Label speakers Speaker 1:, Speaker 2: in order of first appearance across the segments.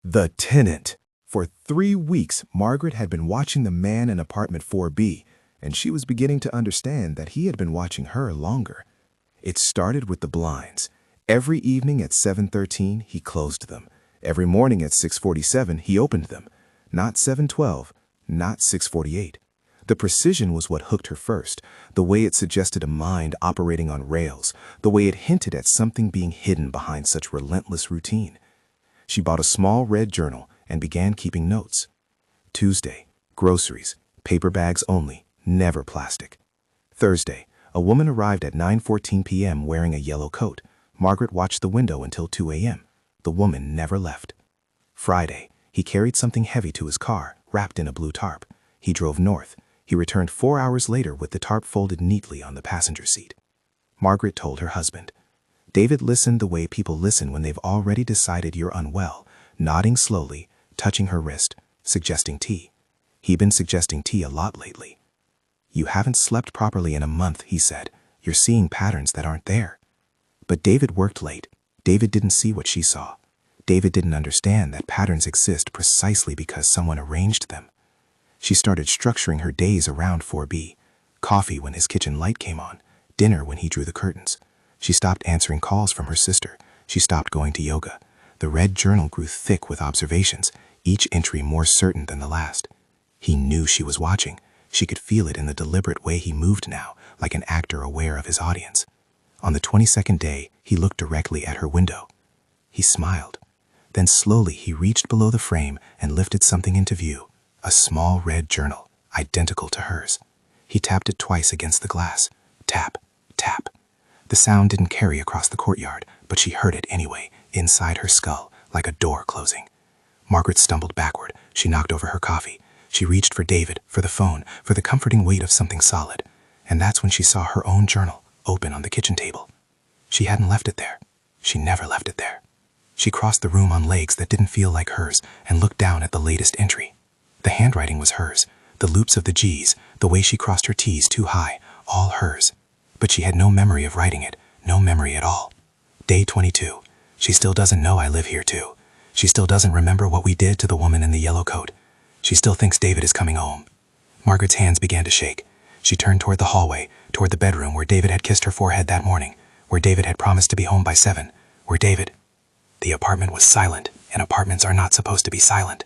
Speaker 1: The Tenant. For 3 weeks, Margaret had been watching the man in apartment 4B, and she was beginning to understand that he had been watching her longer. It started with the blinds. Every evening at 7:13, he closed them. Every morning at 6:47, he opened them. Not 7:12, not 6:48. The precision was what hooked her first, the way it suggested a mind operating on rails, the way it hinted at something being hidden behind such relentless routine. She bought a small red journal and began keeping notes. Tuesday, groceries, paper bags only, never plastic. Thursday, a woman arrived at 9:14 p.m. wearing a yellow coat. Margaret watched the window until 2 a.m. The woman never left. Friday, he carried something heavy to his car, wrapped in a blue tarp. He drove north. He returned 4 hours later with the tarp folded neatly on the passenger seat. Margaret told her husband. David listened the way people listen when they've already decided you're unwell, nodding slowly, touching her wrist, suggesting tea. He'd been suggesting tea a lot lately. "You haven't slept properly in a month," he said. "You're seeing patterns that aren't there." But David worked late. David didn't see what she saw. David didn't understand that patterns exist precisely because someone arranged them. She started structuring her days around 4B. Coffee when his kitchen light came on, dinner when he drew the curtains. She stopped answering calls from her sister. She stopped going to yoga. The red journal grew thick with observations, each entry more certain than the last. He knew she was watching. She could feel it in the deliberate way he moved now, like an actor aware of his audience. On the 22nd day, he looked directly at her window. He smiled. Then slowly he reached below the frame and lifted something into view, a small red journal, identical to hers. He tapped it twice against the glass. Tap, tap. The sound didn't carry across the courtyard, but she heard it anyway, inside her skull, like a door closing. Margaret stumbled backward. She knocked over her coffee. She reached for David, for the phone, for the comforting weight of something solid. And that's when she saw her own journal, open on the kitchen table. She hadn't left it there. She never left it there. She crossed the room on legs that didn't feel like hers and looked down at the latest entry. The handwriting was hers, the loops of the G's, the way she crossed her T's too high, all hers. But she had no memory of writing it, no memory at all. Day 22. She still doesn't know I live here too. She still doesn't remember what we did to the woman in the yellow coat. She still thinks David is coming home. Margaret's hands began to shake. She turned toward the hallway, toward the bedroom where David had kissed her forehead that morning, where David had promised to be home by 7, where David... The apartment was silent, and apartments are not supposed to be silent.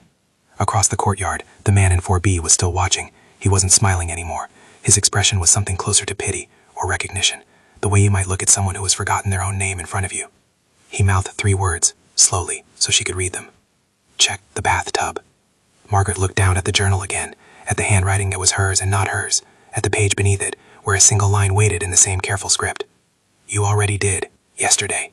Speaker 1: Across the courtyard, the man in 4B was still watching. He wasn't smiling anymore. His expression was something closer to pity or recognition, the way you might look at someone who has forgotten their own name in front of you. He mouthed 3 words, slowly, so she could read them. Check the bathtub. Margaret looked down at the journal again, at the handwriting that was hers and not hers, at the page beneath it, where a single line waited in the same careful script. You already did, yesterday.